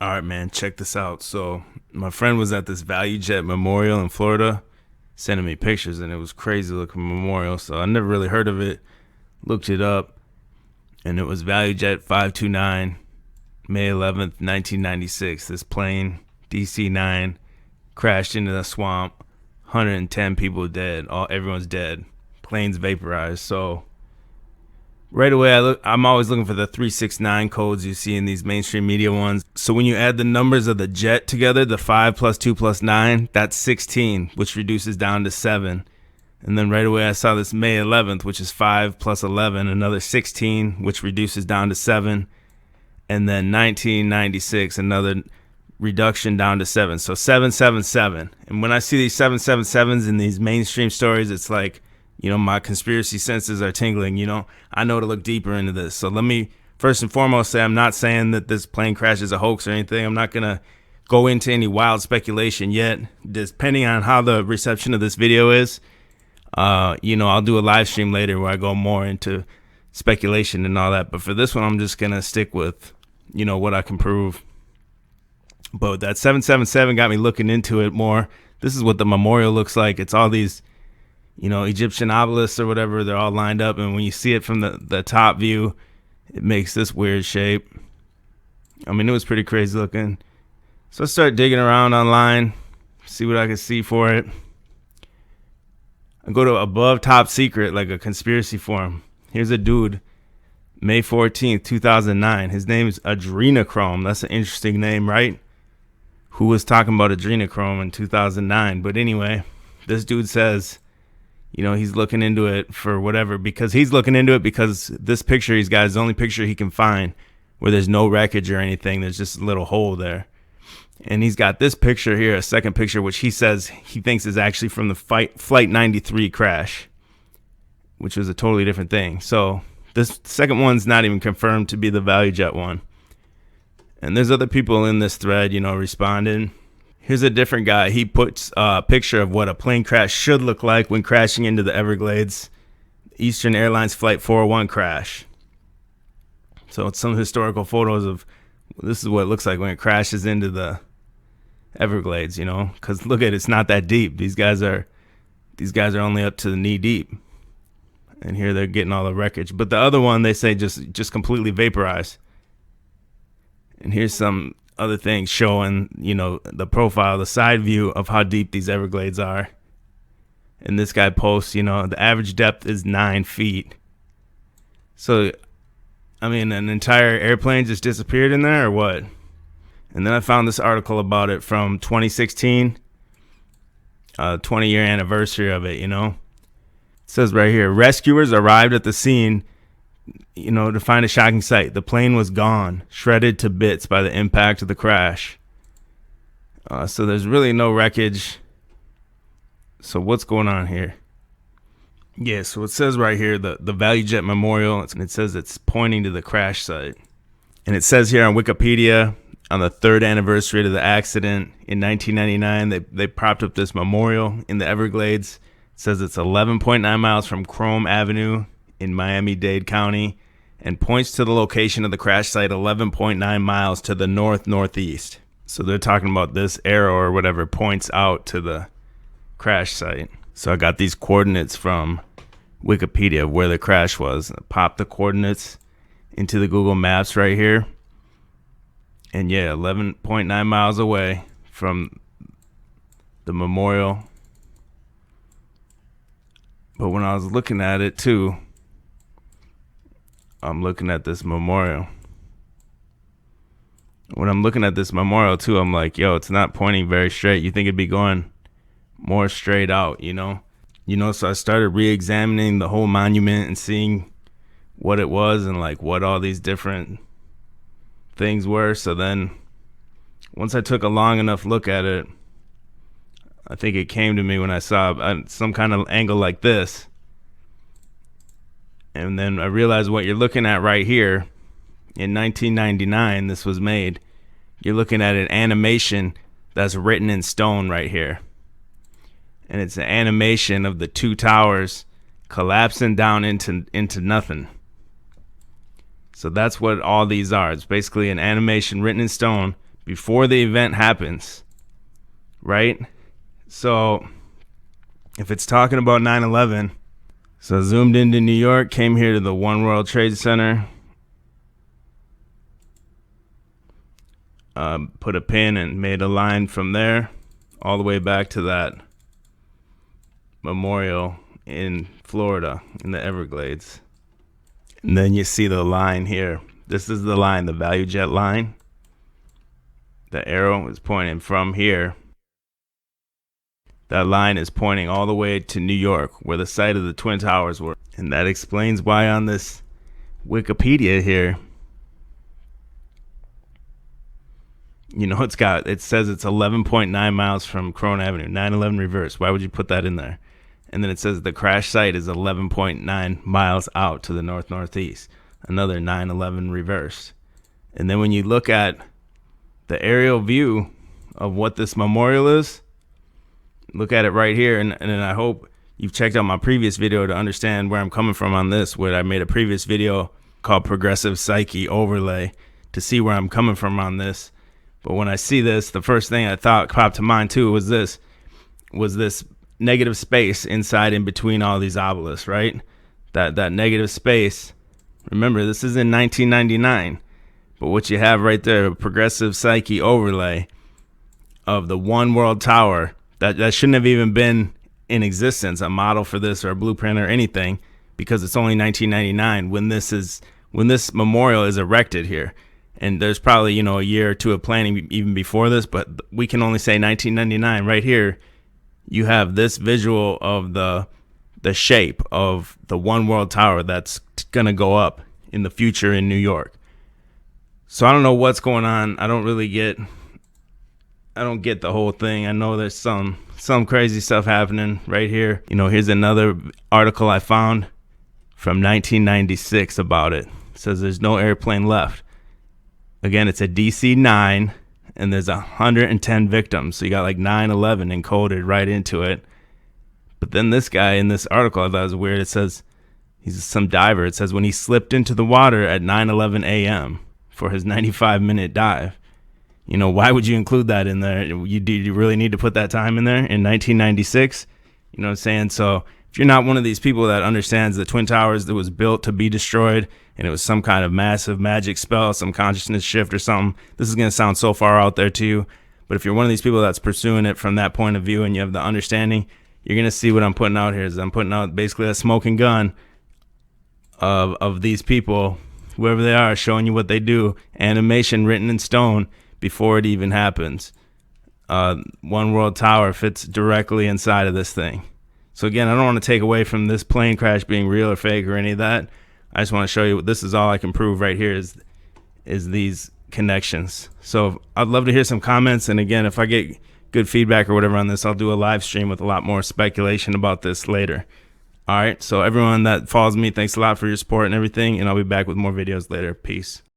All right, man, check this out. So, my friend was at this Valujet memorial in Florida, sending me pictures, and it was crazy looking memorial. So, I never really heard of it. Looked it up, and it was Valujet 529, May 11th, 1996. This plane, DC 9, crashed into the swamp. 110 people dead. Everyone's dead. Planes vaporized. So, right away, I'm always looking for the 369 codes you see in these mainstream media ones. So when you add the numbers of the jet together, the 5 plus 2 plus 9, that's 16, which reduces down to 7. And then right away, I saw this May 11th, which is 5 plus 11, another 16, which reduces down to 7. And then 1996, another reduction down to 7. So 777. And when I see these 777s in these mainstream stories, it's like, my conspiracy senses are tingling. I know to look deeper into this. So let me first and foremost say I'm not saying that this plane crash is a hoax or anything. I'm not going to go into any wild speculation yet. Depending on how the reception of this video is, I'll do a live stream later where I go more into speculation and all that. But for this one, I'm just going to stick with, what I can prove. But that 777 got me looking into it more. This is what the memorial looks like. It's all these Egyptian obelisks or whatever, they're all lined up. And when you see it from the top view, it makes this weird shape. I mean, it was pretty crazy looking. So I started digging around online, see what I could see for it. I go to above top secret, like a conspiracy forum. Here's a dude, May 14th, 2009. His name is Adrenochrome. That's an interesting name, right? Who was talking about adrenochrome in 2009? But anyway, this dude says, he's looking into it for whatever, because this picture he's got is the only picture he can find where there's no wreckage or anything. There's just a little hole there. And he's got this picture here, a second picture, which he says he thinks is actually from the Flight 93 crash, which was a totally different thing. So this second one's not even confirmed to be the Valujet one. And there's other people in this thread, responding. Here's a different guy. He puts a picture of what a plane crash should look like when crashing into the Everglades. Eastern Airlines Flight 401 crash. So it's some historical photos of this is what it looks like when it crashes into the Everglades, because look at it, it's not that deep. These guys are only up to the knee deep. And here they're getting all the wreckage. But the other one, they say just completely vaporized. And here's some other things showing, the profile, the side view of how deep these Everglades are. And this guy posts, the average depth is 9 feet. So, I mean, an entire airplane just disappeared in there or what? And then I found this article about it from 2016, 20-year anniversary of it, It says right here, rescuers arrived at the scene to find a shocking sight. The plane was gone, shredded to bits by the impact of the crash. So there's really no wreckage. So what's going on here? Yeah, so it says right here, the Valujet Memorial, and it says it's pointing to the crash site. And it says here on Wikipedia, on the 3rd anniversary of the accident in 1999, they propped up this memorial in the Everglades. It says it's 11.9 miles from Chrome Avenue in Miami-Dade County, and points to the location of the crash site 11.9 miles to the northeast. So they're talking about this arrow or whatever points out to the crash site. So I got these coordinates from Wikipedia of where the crash was. I popped the coordinates into the Google Maps right here. And yeah, 11.9 miles away from the memorial. But when I was looking at it too, I'm looking at this memorial. When I'm looking at this memorial too, I'm like, yo, it's not pointing very straight. You think it'd be going more straight out, So I started re-examining the whole monument and seeing what it was and like what all these different things were. So then once I took a long enough look at it, I think it came to me when I saw some kind of angle like this. And then I realized what you're looking at right here. In 1999, this was made. You're looking at an animation that's written in stone right here. And it's an animation of the two towers collapsing down into nothing. So that's what all these are. It's basically an animation written in stone, before the event happens, right? So if it's talking about 9/11, so I zoomed into New York, came here to the One World Trade Center, put a pin and made a line from there all the way back to that memorial in Florida in the Everglades. And then you see the line here. This is the line, the Valujet line. The arrow is pointing from here. That line is pointing all the way to New York, where the site of the Twin Towers were. And that explains why on this Wikipedia here, you know, it says it's 11.9 miles from Crone Avenue, 9/11 reverse. Why would you put that in there? And then it says the crash site is 11.9 miles out to the north-northeast. Another 9/11 reverse. And then when you look at the aerial view of what this memorial is, look at it right here. And I hope you've checked out my previous video to understand where I'm coming from on this, where I made a previous video called Progressive Psyche Overlay to see where I'm coming from on this. But when I see this, the first thing I thought popped to mind too was this negative space inside in between all these obelisks, right? That negative space. Remember, this is in 1999. But what you have right there, a Progressive Psyche Overlay of the One World Tower, that shouldn't have even been in existence, a model for this or a blueprint or anything, because it's only 1999 when this memorial is erected here. And there's probably, you know, a year or two of planning even before this, but we can only say 1999. Right here, you have this visual of the shape of the One World Tower that's going to go up in the future in New York. So I don't know what's going on. I don't get the whole thing. I know there's some crazy stuff happening right here. You know, here's another article I found from 1996 about it. It says there's no airplane left. Again, it's a DC-9, and there's 110 victims. So you got like 9/11 encoded right into it. But then this guy in this article, I thought it was weird. It says he's some diver. It says when he slipped into the water at 9:11 a.m. for his 95-minute dive. You know, why would you include that in there? Do you really need to put that time in there in 1996? You know what I'm saying? So if you're not one of these people that understands the Twin Towers that was built to be destroyed and it was some kind of massive magic spell, some consciousness shift or something, this is going to sound so far out there to you. But if you're one of these people that's pursuing it from that point of view and you have the understanding, you're going to see what I'm putting out here. Is I'm putting out basically a smoking gun of these people, whoever they are, showing you what they do, animation written in stone before it even happens. One World Tower fits directly inside of this thing. So again, I don't want to take away from this plane crash being real or fake or any of that. I just want to show you this is all I can prove right here is these connections. So I'd love to hear some comments. And again, if I get good feedback or whatever on this, I'll do a live stream with a lot more speculation about this later. All right. So everyone that follows me, thanks a lot for your support and everything. And I'll be back with more videos later. Peace.